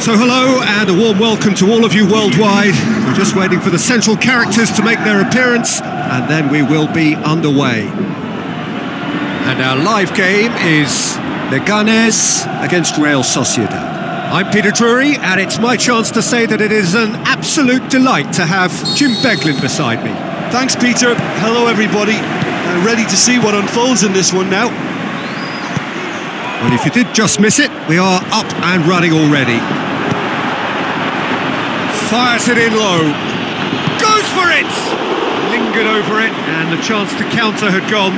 So hello and a warm welcome to all of you worldwide. We're just waiting for the central characters to make their appearance and then we will be underway. And our live game is Leganés against Real Sociedad. I'm Peter Drury and it's my chance to say that it is an absolute delight to have Jim Beglin beside me. Thanks, Peter. Hello, everybody. Ready to see what unfolds in this one now. Well, if you did just miss it, we are up and running already. Fires it in low. Goes for it! Lingered over it, and the chance to counter had gone.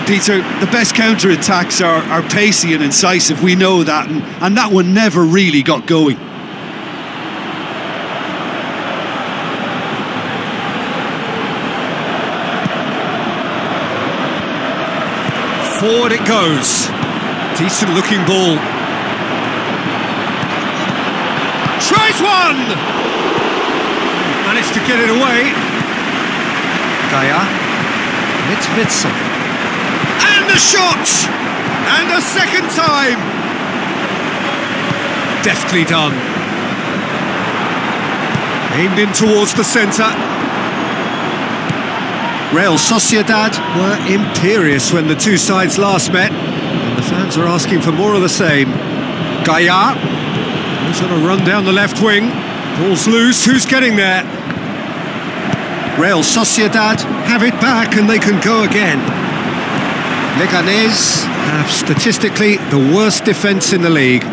Peter, the best counter-attacks are pacey and incisive, we know that, and that one never really got going. Forward it goes. Decent looking ball. Tries one! Managed to get it away. Mitvitsa. And a shot! And a second time! Deftly done. Aimed in towards the centre. Real Sociedad were imperious when the two sides last met, and the fans are asking for more of the same. Gaia goes on a run down the left wing. Ball's loose, who's getting there? Real Sociedad have it back and they can go again. Leganés have statistically the worst defence in the league.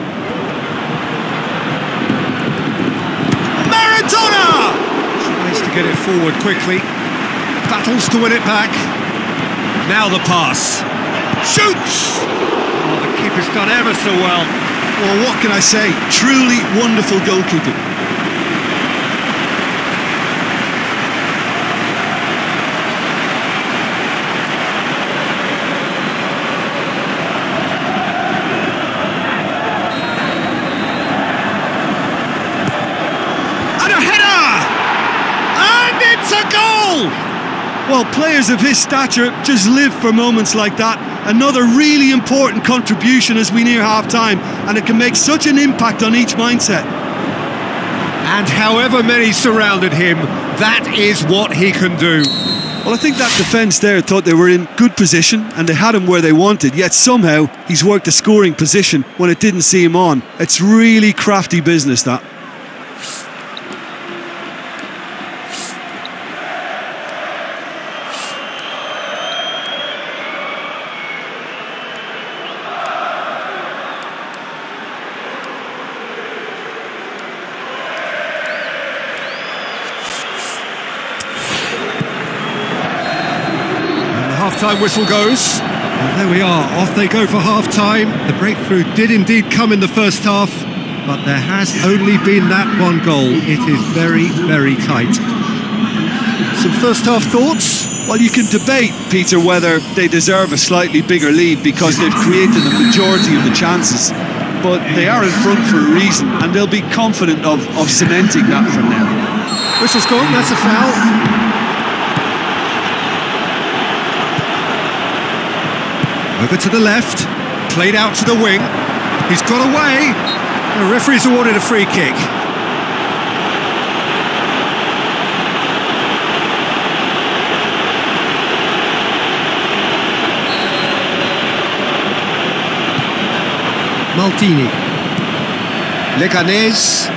Maradona! Tries to get it forward quickly. Battles to win it back. Now the pass. Shoots! Oh, the keeper's done ever so well. Well, what can I say? Truly wonderful goalkeeping. And a header! And it's a goal! Well, players of his stature just live for moments like that. Another really important contribution as we near half-time, and it can make such an impact on each mindset. And however many surrounded him, that is what he can do. Well, I think that defence there thought they were in good position and they had him where they wanted, yet somehow he's worked a scoring position when it didn't see him on. It's really crafty business, that. Half-time whistle goes. And there we are, off they go for half-time. The breakthrough did indeed come in the first half, but there has only been that one goal. It is very, very tight. Some first-half thoughts? Well, you can debate, Peter, whether they deserve a slightly bigger lead because they've created the majority of the chances. But they are in front for a reason, and they'll be confident of cementing that from now. Whistle's gone, that's a foul. Over to the left, played out to the wing. He's got away. The referee's awarded a free kick. Maldini. Leganés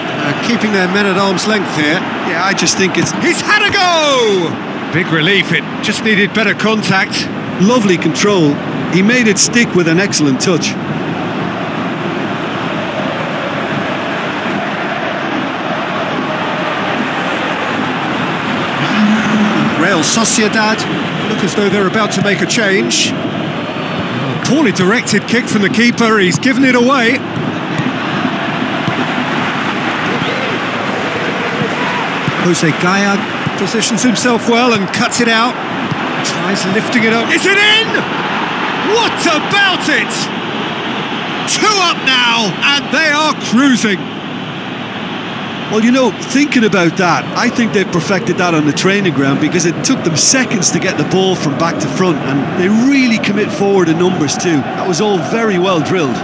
keeping their men at arm's length here. Yeah, I just think it's... He's had a go! Big relief, it just needed better contact. Lovely control. He made it stick with an excellent touch. Real Sociedad look as though they're about to make a change. Poorly directed kick from the keeper, he's given it away. Jose Gaia positions himself well and cuts it out. Tries lifting it up. Is it in? What about it? 2 up now, and they are cruising. Well, you know, thinking about that, I think they've perfected that on the training ground because it took them seconds to get the ball from back to front, and they really commit forward in numbers too. That was all very well drilled.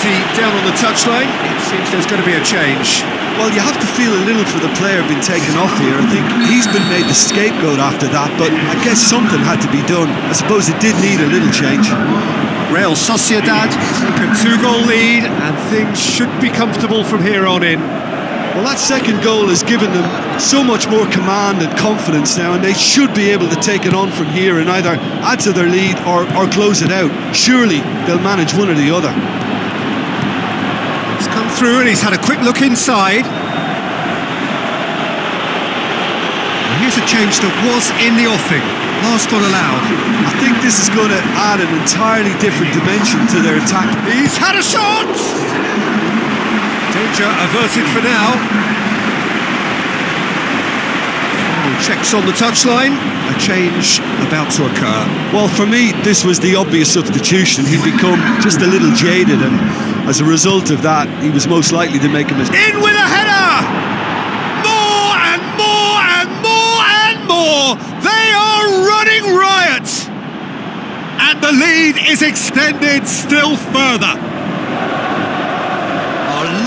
he down on the touchline? It seems there's going to be a change. Well, you have to feel a little for the player being taken off here. I think he's been made the scapegoat after that, but I guess something had to be done. I suppose it did need a little change. Real Sociedad take a 2-goal lead, and things should be comfortable from here on in. Well, that second goal has given them so much more command and confidence now, and they should be able to take it on from here and either add to their lead or close it out. Surely they'll manage one or the other. He's come through and he's had a quick look inside. And here's a change that was in the offing. Last one allowed. I think this is going to add an entirely different dimension to their attack. He's had a shot! Danger averted for now. Checks on the touchline. A change about to occur. Well, for me, this was the obvious substitution. He'd become just a little jaded, and as a result of that, he was most likely to make a mistake. In with a header! More and more and more and more! They are running riot! And the lead is extended still further.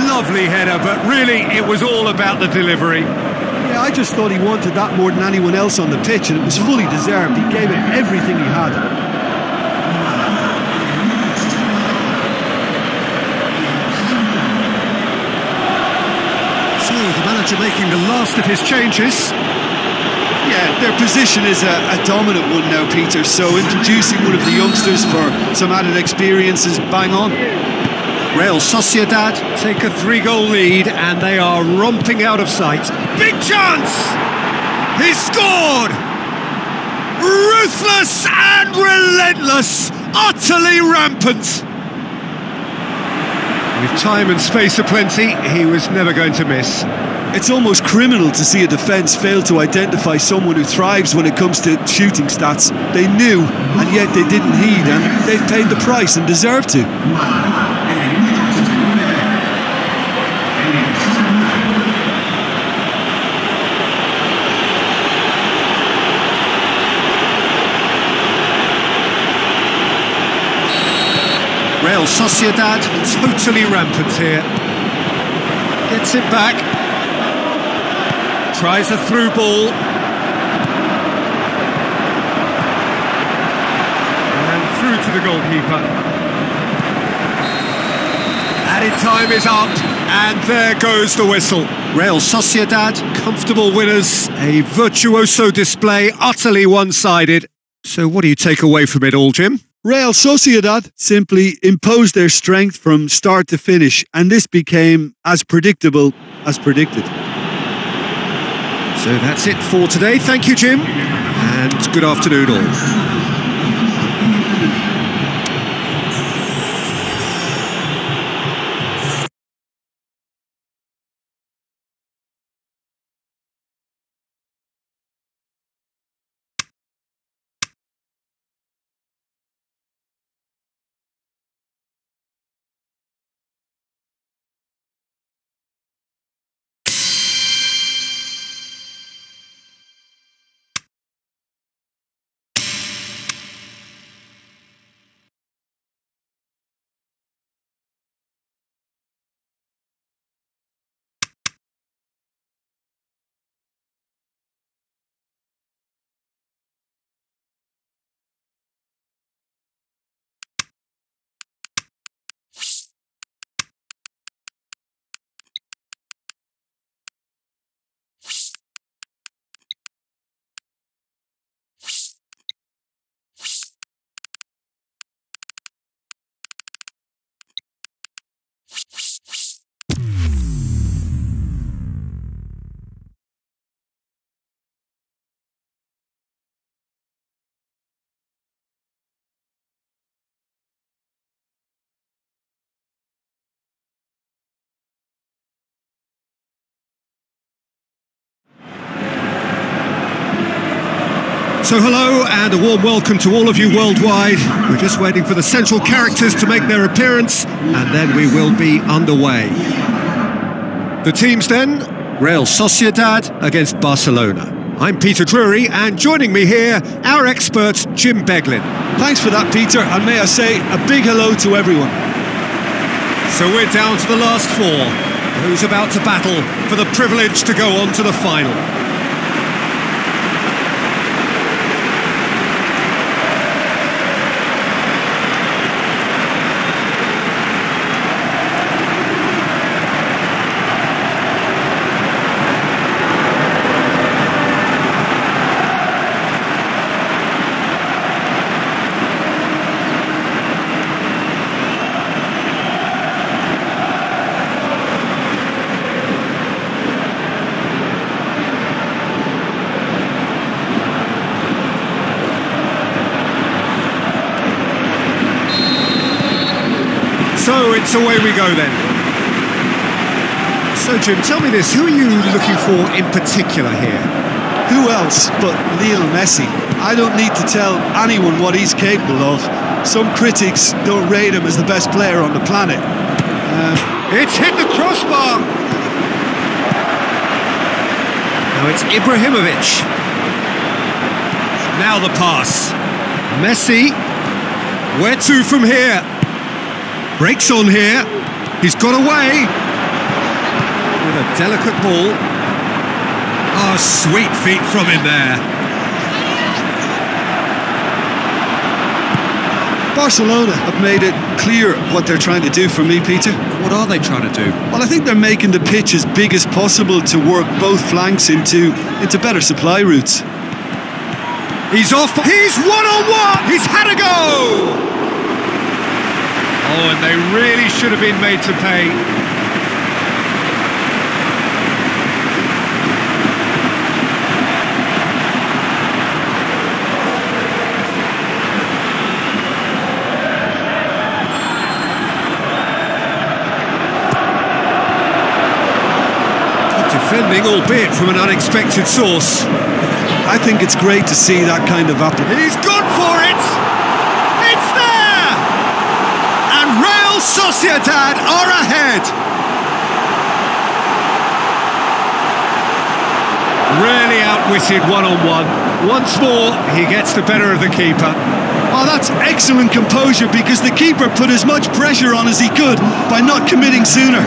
Lovely header, but really it was all about the delivery. Yeah, I just thought he wanted that more than anyone else on the pitch, and it was fully deserved. He gave it everything he had. So the manager making the last of his changes. Yeah, their position is a dominant one now, Peter, so introducing one of the youngsters for some added experience is bang on. Real Sociedad take a 3-goal lead, and they are romping out of sight. Big chance! He scored! Ruthless and relentless, utterly rampant. With time and space aplenty, he was never going to miss. It's almost criminal to see a defence fail to identify someone who thrives when it comes to shooting stats. They knew, and yet they didn't heed, and they've paid the price and deserve to. Real Sociedad totally rampant here. Gets it back. Tries a through ball. And through to the goalkeeper. Added time is up, and there goes the whistle. Real Sociedad, comfortable winners. A virtuoso display, utterly one-sided. So what do you take away from it all, Jim? Real Sociedad simply imposed their strength from start to finish, and this became as predictable as predicted. So that's it for today. Thank you, Jim, and good afternoon all. So hello and a warm welcome to all of you worldwide. We're just waiting for the central characters to make their appearance, and then we will be underway. The teams then, Real Sociedad against Barcelona. I'm Peter Drury, and joining me here, our expert Jim Beglin. Thanks for that, Peter, and may I say a big hello to everyone. So we're down to the last four. Who's about to battle for the privilege to go on to the final? So it's away we go then. So Jim, tell me this, who are you looking for in particular here? Who else but Lionel Messi? I don't need to tell anyone what he's capable of. Some critics don't rate him as the best player on the planet. It's hit the crossbar! Now it's Ibrahimovic. Now the pass. Messi. Where to from here? Breaks on here. He's got away. With a delicate ball. Oh, sweet feet from him there. Barcelona have made it clear what they're trying to do for me, Peter. What are they trying to do? Well, I think they're making the pitch as big as possible to work both flanks into better supply routes. He's off. He's one-on-one. He's had a go. Oh, and they really should have been made to pay. Good defending, albeit from an unexpected source. I think it's great to see that kind of apple. He's gone for it! It's there! And Real Sociedad are ahead! Really outwitted one-on-one. Once more, he gets the better of the keeper. Oh, that's excellent composure, because the keeper put as much pressure on as he could by not committing sooner.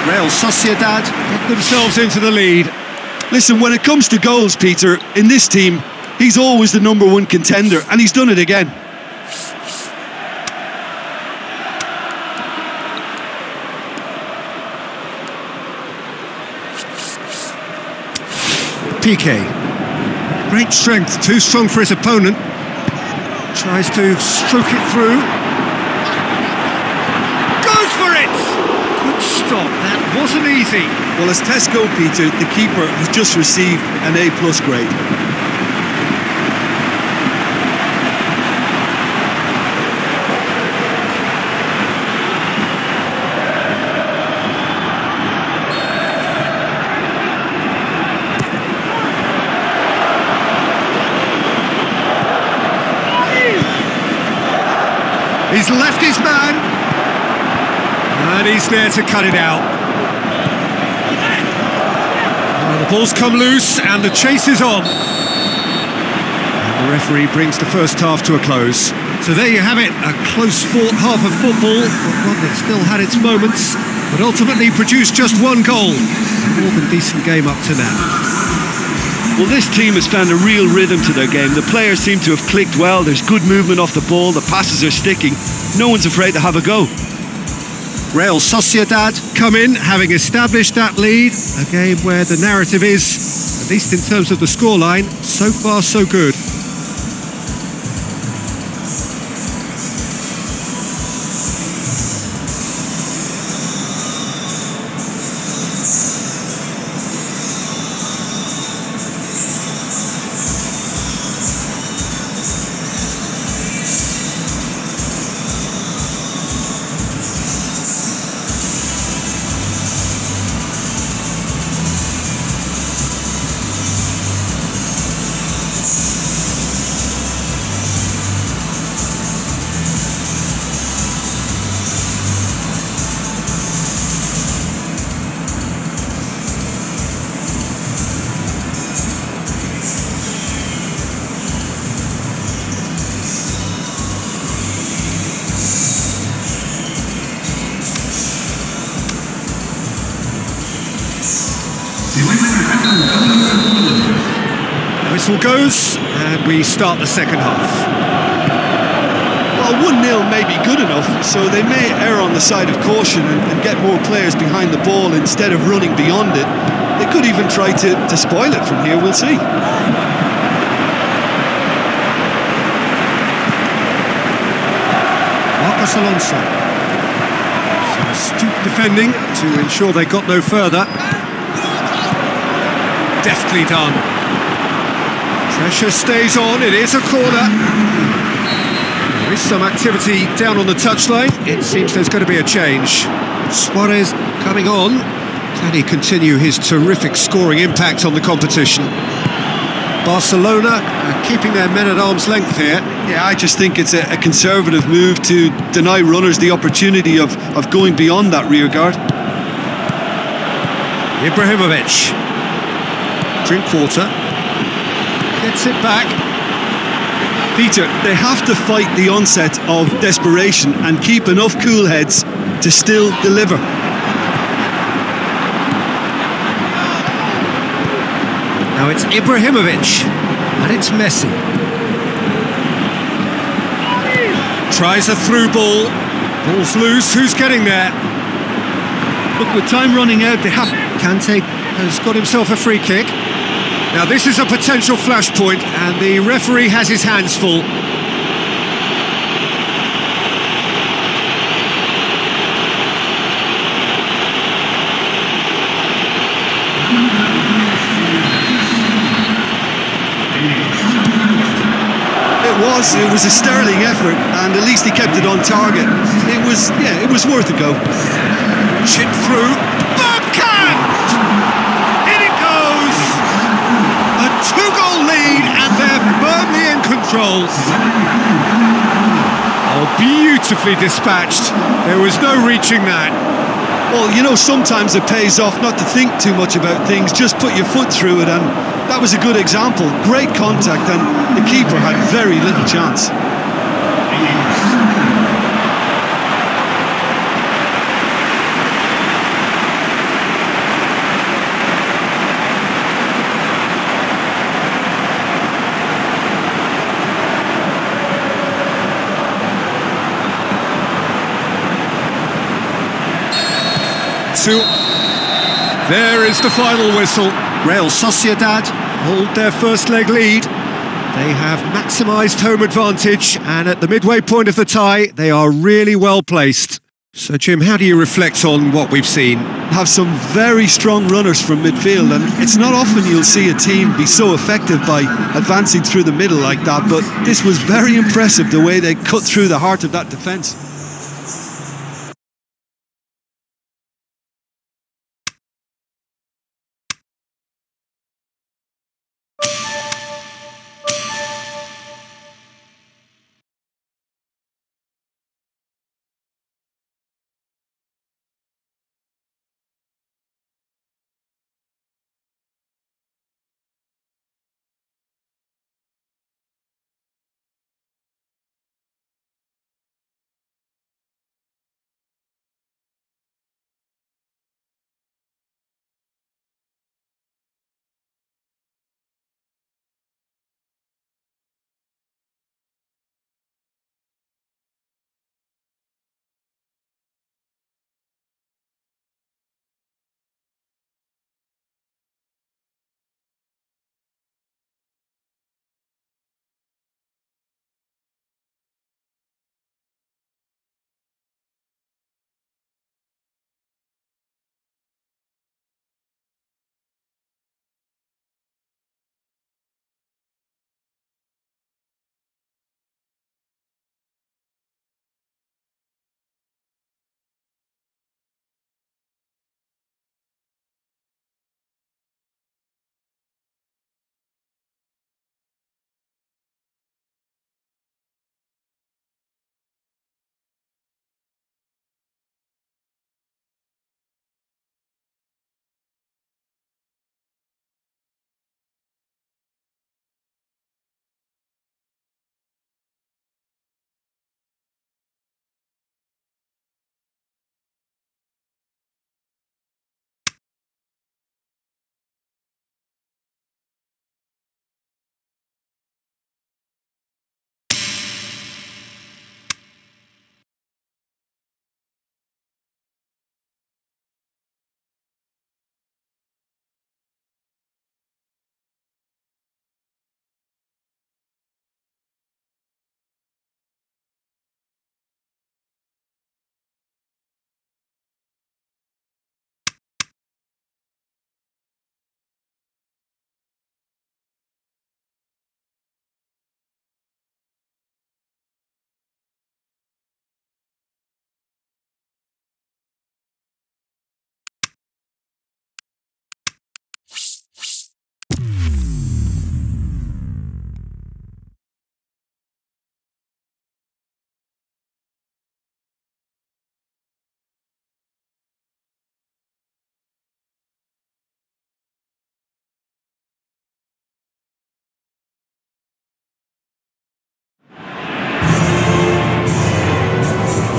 Real Sociedad get themselves into the lead. Listen, when it comes to goals, Peter, in this team, he's always the number one contender, and he's done it again. Piqué. Great strength, too strong for his opponent. Tries to stroke it through. Goes for it! Good stop, that wasn't easy. Well, as Tesco, Peter, the keeper has just received an A+ grade. He's left his man, and he's there to cut it out. Well, the ball's come loose, and the chase is on. And the referee brings the first half to a close. So there you have it, a close-fought half of football, but one that still had its moments, but ultimately produced just one goal. A more than decent game up to now. Well, this team has found a real rhythm to their game. The players seem to have clicked well. There's good movement off the ball. The passes are sticking. No one's afraid to have a go. Real Sociedad come in, having established that lead. A game where the narrative is, at least in terms of the scoreline, so far so good. Whistle goes, and we start the second half. Well, 1-0 may be good enough, so they may err on the side of caution and get more players behind the ball instead of running beyond it. They could even try to spoil it from here, we'll see. Marcos Alonso. So astute defending to ensure they got no further. Deftly done. Pressure stays on, it is a corner. There is some activity down on the touchline. It seems there's going to be a change. Suarez coming on. Can he continue his terrific scoring impact on the competition? Barcelona keeping their men at arm's length here. Yeah, I just think it's a conservative move to deny runners the opportunity of going beyond that rear guard. Ibrahimovic. Drinkwater. Gets it back. Peter, they have to fight the onset of desperation and keep enough cool heads to still deliver. Now it's Ibrahimovic, and it's Messi. Tries a through ball. Ball's loose, who's getting there? Look, with time running out, they have... Kante has got himself a free kick. Now this is a potential flashpoint, and the referee has his hands full. It was a sterling effort, and at least he kept it on target. It was worth a go. Chip through, backhand! In it goes! A 2-goal lead, and they're firmly in control. Oh, beautifully dispatched. There was no reaching that. Well, you know, sometimes it pays off not to think too much about things, just put your foot through it, and that was a good example. Great contact, and the keeper had very little chance. 2. There is the final whistle. Real Sociedad hold their first leg lead. They have maximised home advantage, and at the midway point of the tie, they are really well placed. So, Jim, how do you reflect on what we've seen? Have some very strong runners from midfield, and it's not often you'll see a team be so effective by advancing through the middle like that, but this was very impressive the way they cut through the heart of that defence.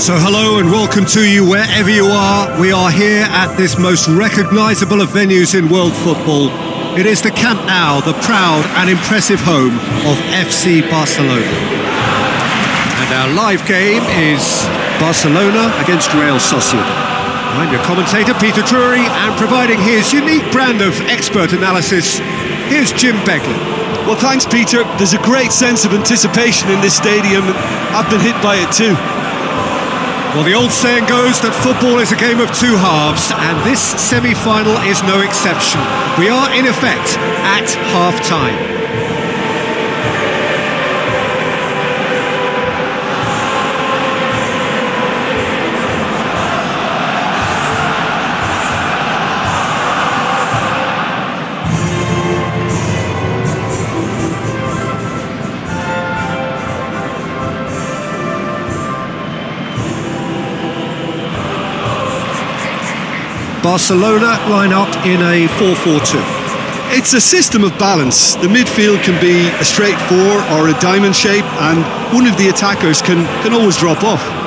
So hello and welcome to you wherever you are. We are here at this most recognisable of venues in world football. It is the Camp Nou, the proud and impressive home of FC Barcelona. And our live game is Barcelona against Real Sociedad. I'm your commentator, Peter Drury, and providing his unique brand of expert analysis, here's Jim Beglin. Well, thanks, Peter. There's a great sense of anticipation in this stadium. I've been hit by it too. Well, the old saying goes that football is a game of two halves, and this semi-final is no exception. We are, in effect, at half-time. Barcelona line up in a 4-4-2. It's a system of balance. The midfield can be a straight four or a diamond shape, and one of the attackers can always drop off.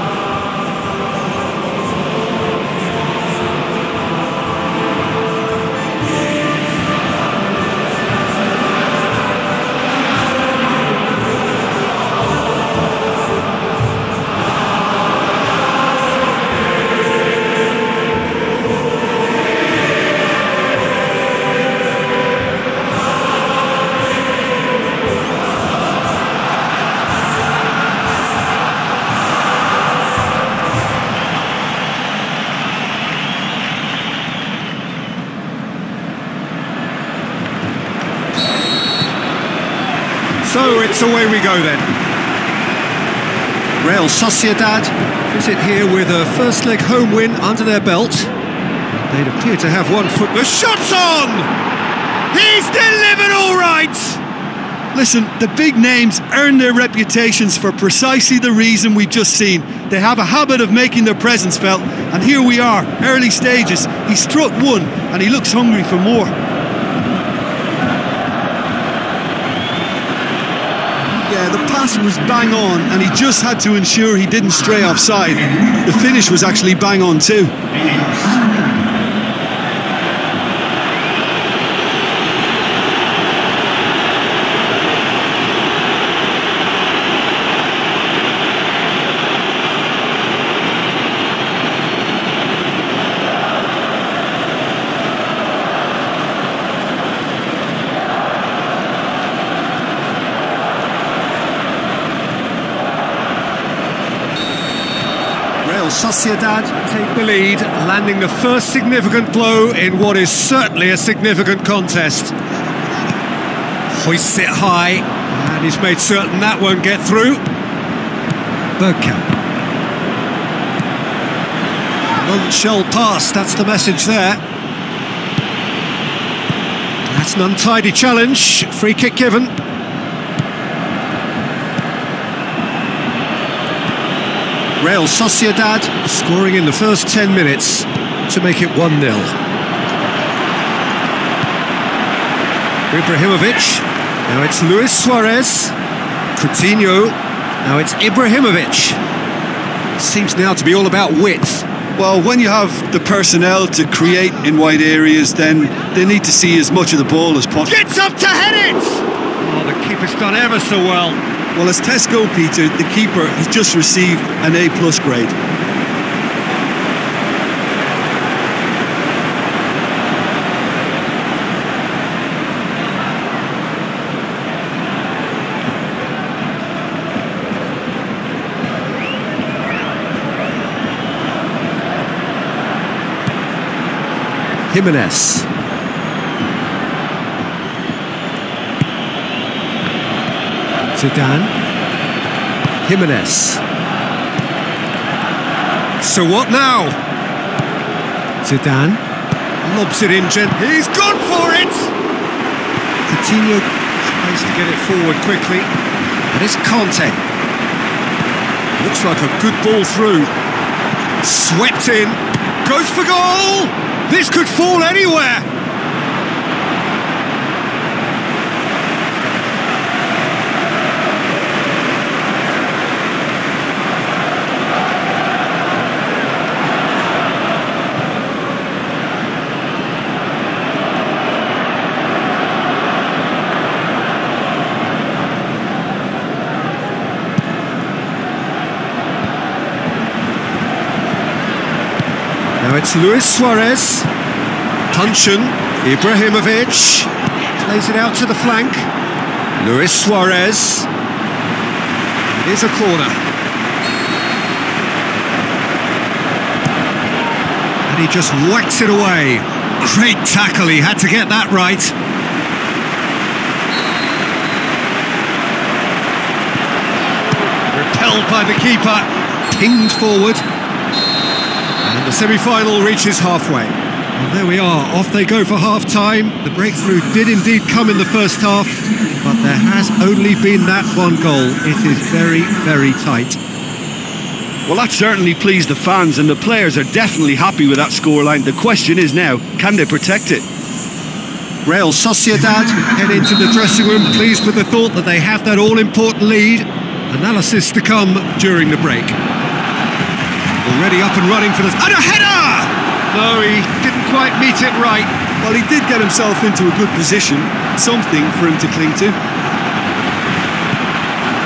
So it's away we go then. Real Sociedad visit here with a first leg home win under their belt. They'd appear to have one foot. The shot's on! He's delivered all right! Listen, the big names earn their reputations for precisely the reason we've just seen. They have a habit of making their presence felt, and here we are, early stages. He struck one, and he looks hungry for more. Yeah, the pass was bang on, and he just had to ensure he didn't stray offside. The finish was actually bang on too. Sociedad take the lead, landing the first significant blow in what is certainly a significant contest. Hoists it high, and he's made certain that won't get through. Bergkamp. None shall pass, that's the message there. That's an untidy challenge, free kick given. Real Sociedad scoring in the first 10 minutes to make it 1-0. Ibrahimovic, now it's Luis Suarez. Coutinho, now it's Ibrahimovic. Seems now to be all about width. Well, when you have the personnel to create in wide areas, then they need to see as much of the ball as possible. Gets up to head it! Oh, the keeper's done ever so well. Well, as Tesco, Peter, the keeper has just received an A+ grade. Jimenez. Zidane. Jimenez. So what now? Zidane lobs it in gently. He's gone for it! Coutinho tries to get it forward quickly. And it's Conte. Looks like a good ball through. Swept in. Goes for goal! This could fall anywhere! Now it's Luis Suarez. Tunchen, Ibrahimovic. Plays it out to the flank. Luis Suarez. It is a corner. And he just whacks it away. Great tackle, he had to get that right. Repelled by the keeper, pinged forward. And the semi-final reaches halfway. Well, there we are, off they go for half-time. The breakthrough did indeed come in the first half, but there has only been that one goal. It is very, very tight. Well, that certainly pleased the fans, and the players are definitely happy with that scoreline. The question is now, can they protect it? Real Sociedad head into the dressing room, pleased with the thought that they have that all-important lead. Analysis to come during the break. Already up and running for this. And a header! No, he didn't quite meet it right. Well, he did get himself into a good position, something for him to cling to.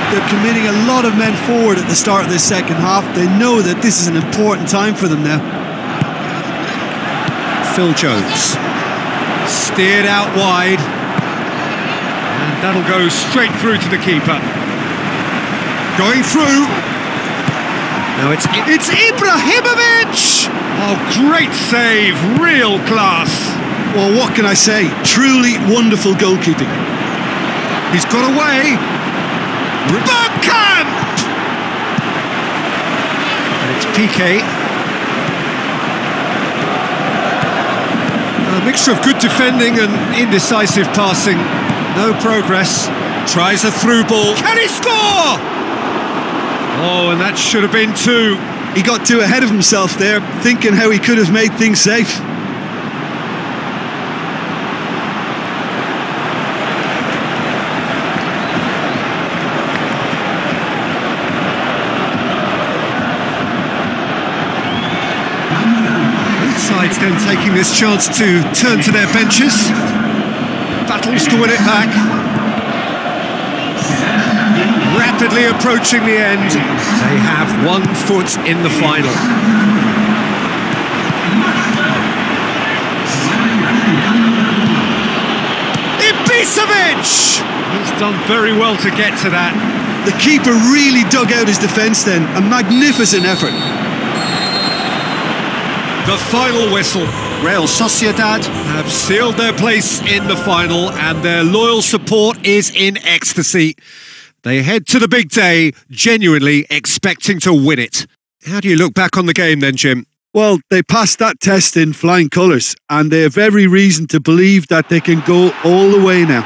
They're committing a lot of men forward at the start of this second half. They know that this is an important time for them now. Phil Jones. Steered out wide. And that'll go straight through to the keeper. Going through. Now it's Ibrahimovic! Oh, great save, real class. Well, what can I say? Truly wonderful goalkeeping. He's got away. Bergkamp! And it's PK. A mixture of good defending and indecisive passing. No progress. Tries a through ball. Can he score? Oh, and that should have been two. He got too ahead of himself there, thinking how he could have made things safe. Both sides then taking this chance to turn to their benches. Battles to win it back. Rapidly approaching the end. They have 1 foot in the final. ep15! He's done very well to get to that. The keeper really dug out his defence then. A magnificent effort. The final whistle. Real Sociedad have sealed their place in the final, and their loyal support is in ecstasy. They head to the big day, genuinely expecting to win it. How do you look back on the game then, Jim? Well, they passed that test in flying colours, and they have every reason to believe that they can go all the way now.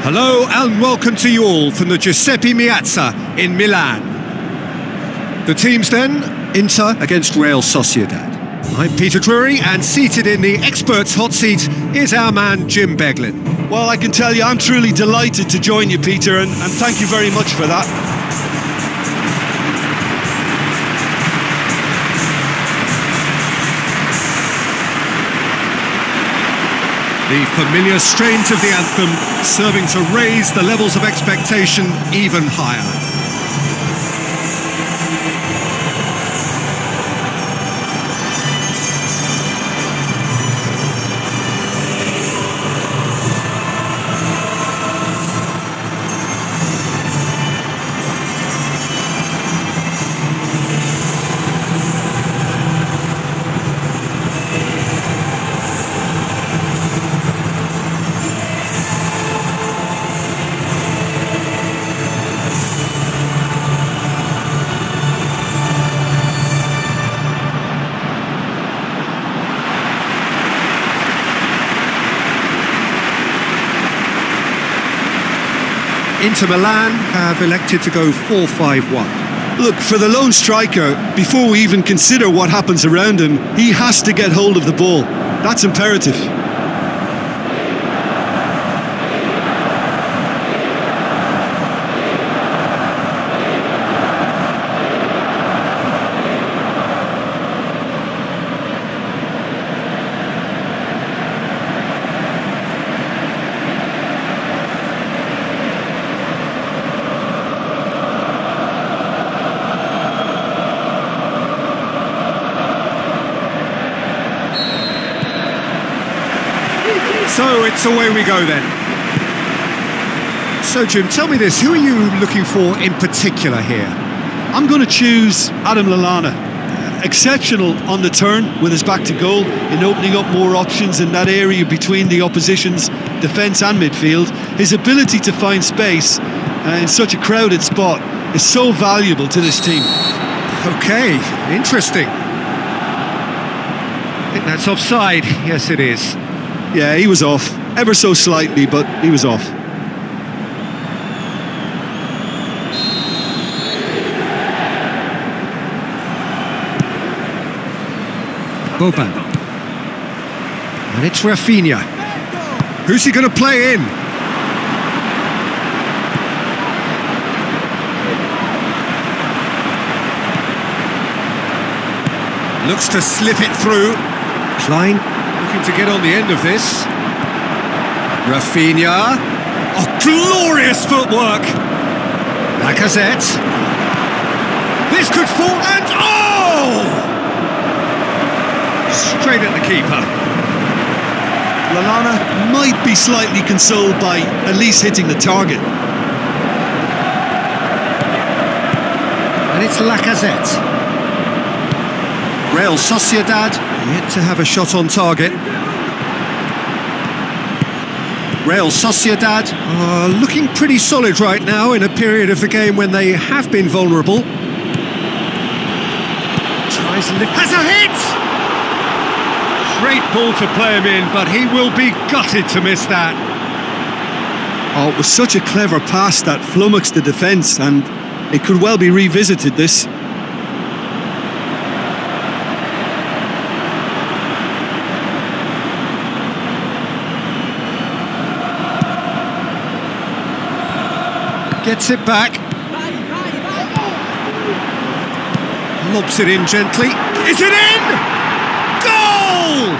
Hello and welcome to you all from the Giuseppe Meazza in Milan. The teams then, Inter against Real Sociedad. I'm Peter Drury, and seated in the experts' hot seat is our man Jim Beglin. Well, I can tell you I'm truly delighted to join you, Peter, and thank you very much for that. The familiar strains of the anthem serving to raise the levels of expectation even higher. Inter Milan have elected to go 4-5-1. Look, for the lone striker, before we even consider what happens around him, he has to get hold of the ball. That's imperative. So it's away we go then. So Jim, tell me this, who are you looking for in particular here? I'm going to choose Adam Lallana. Exceptional on the turn with his back to goal in opening up more options in that area between the opposition's defence and midfield. His ability to find space in such a crowded spot is so valuable to this team. Okay, interesting. I think that's offside. Yes, it is. Yeah, he was off, ever so slightly, but he was off. Boban. And it's Rafinha. Who's he going to play in? Looks to slip it through. Klein looking to get on the end of this. Rafinha. Oh, glorious footwork. Lacazette. This could fall and oh! Straight at the keeper. Lallana might be slightly consoled by at least hitting the target. And it's Lacazette. Real Sociedad yet to have a shot on target. Real Sociedad are looking pretty solid right now in a period of the game when they have been vulnerable. Tries lift. Has a hit! Great ball to play him in, but he will be gutted to miss that. Oh, it was such a clever pass that flummoxed the defence, and it could well be revisited, this. Gets it back. Lobs it in gently. Is it in? Goal!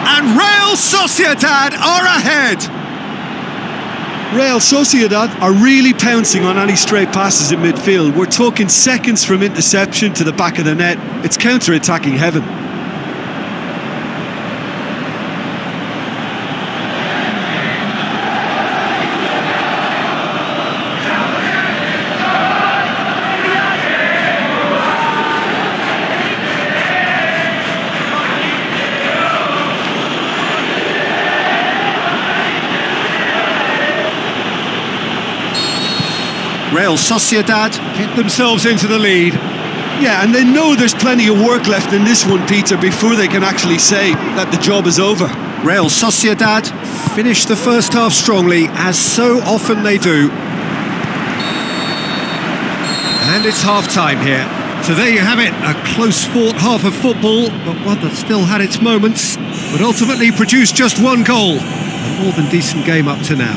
And Real Sociedad are ahead. Real Sociedad are really pouncing on any stray passes in midfield. We're talking seconds from interception to the back of the net. It's counter-attacking heaven. Real Sociedad get themselves into the lead. Yeah, and they know there's plenty of work left in this one, Peter, before they can actually say that the job is over. Real Sociedad finished the first half strongly, as so often they do. And it's half-time here. So there you have it, a close-fought half of football, but one that still had its moments, but ultimately produced just one goal. A more than decent game up to now.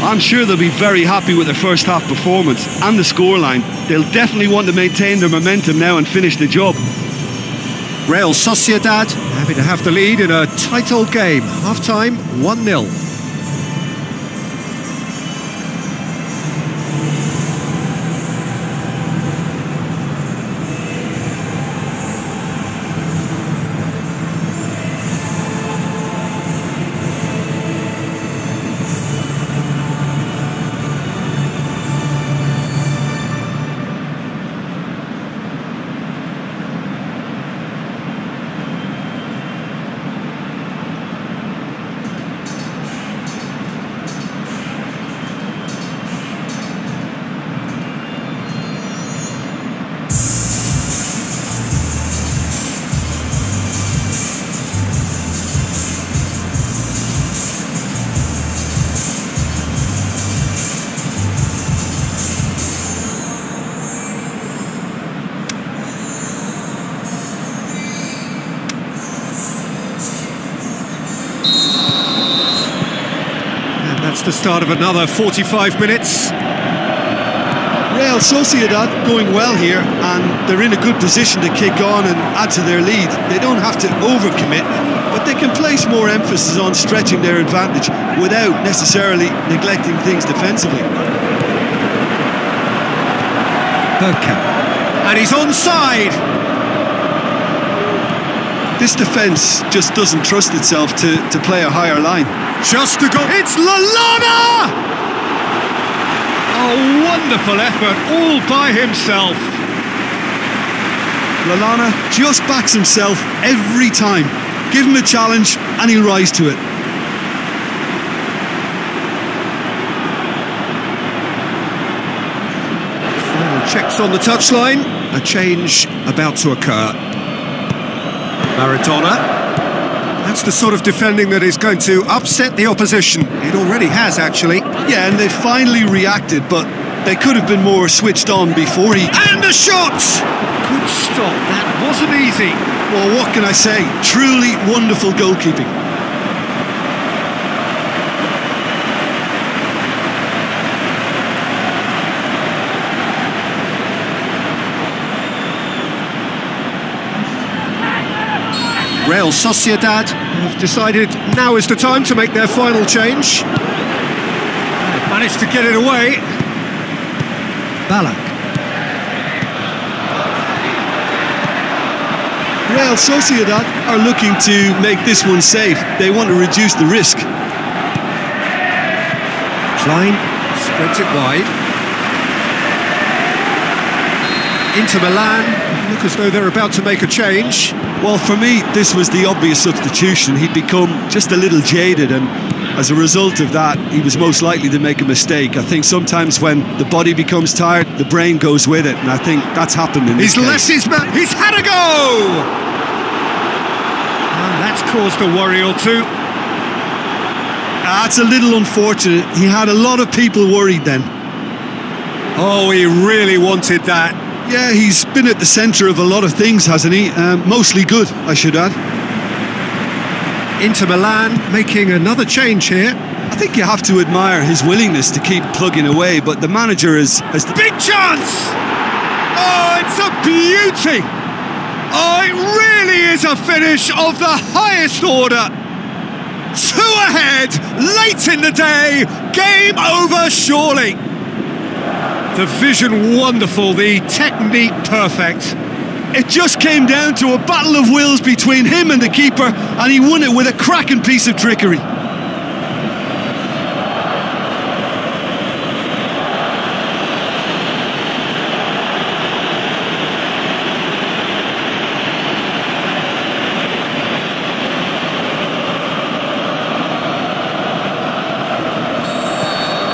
I'm sure they'll be very happy with their first half performance and the scoreline. They'll definitely want to maintain their momentum now and finish the job. Real Sociedad happy to have the lead in a tight old game. Half-time, 1-0. That's the start of another 45 minutes. Real Sociedad going well here, and they're in a good position to kick on and add to their lead. They don't have to overcommit, but they can place more emphasis on stretching their advantage without necessarily neglecting things defensively. Bergkamp. And he's onside. This defence just doesn't trust itself to play a higher line. Just a goal. It's Lallana! A wonderful effort all by himself. Lallana just backs himself every time. Give him a challenge and he'll rise to it. Final checks on the touchline. A change about to occur. Maradona. That's the sort of defending that is going to upset the opposition. It already has, actually. Yeah, and they finally reacted, but they could have been more switched on before he... And a shot! Good stop, that wasn't easy. Well, what can I say? Truly wonderful goalkeeping. Real Sociedad have decided now is the time to make their final change. They've managed to get it away. Ballack. Real Sociedad are looking to make this one safe. They want to reduce the risk. Klein spreads it wide. Inter Milan look as though they're about to make a change. Well, for me, this was the obvious substitution. He'd become just a little jaded, and as a result of that, he was most likely to make a mistake. I think sometimes when the body becomes tired, the brain goes with it, and I think that's happened in this case. He's left his man. He's had a go! And that's caused a worry or two. That's a little unfortunate. He had a lot of people worried then. Oh, he really wanted that. Yeah, he's been at the centre of a lot of things, hasn't he? Mostly good, I should add. Inter Milan making another change here. I think you have to admire his willingness to keep plugging away, but the manager has Big chance! Oh, it's a beauty! Oh, it really is a finish of the highest order. 2 ahead, late in the day, game over surely. The vision wonderful, the technique perfect. It just came down to a battle of wills between him and the keeper, and he won it with a cracking piece of trickery.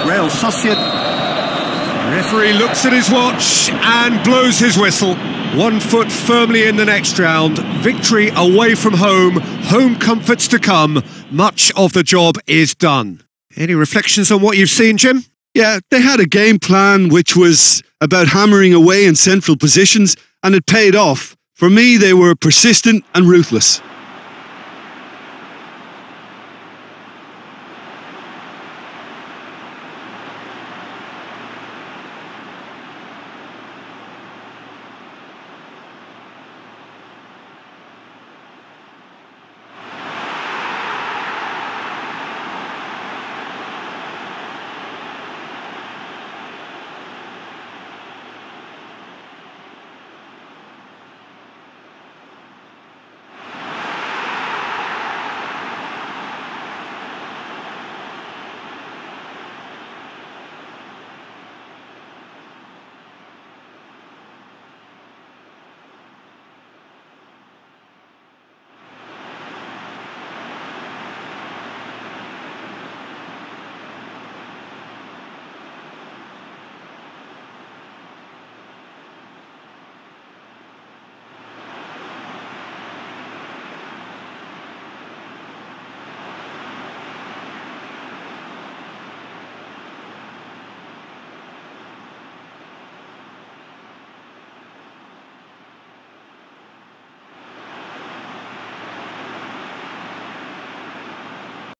Real Sociedad. Referee looks at his watch and blows his whistle. 1 foot firmly in the next round. Victory away from home. Home comforts to come. Much of the job is done. Any reflections on what you've seen, Jim? Yeah, they had a game plan which was about hammering away in central positions, and it paid off. For me, they were persistent and ruthless.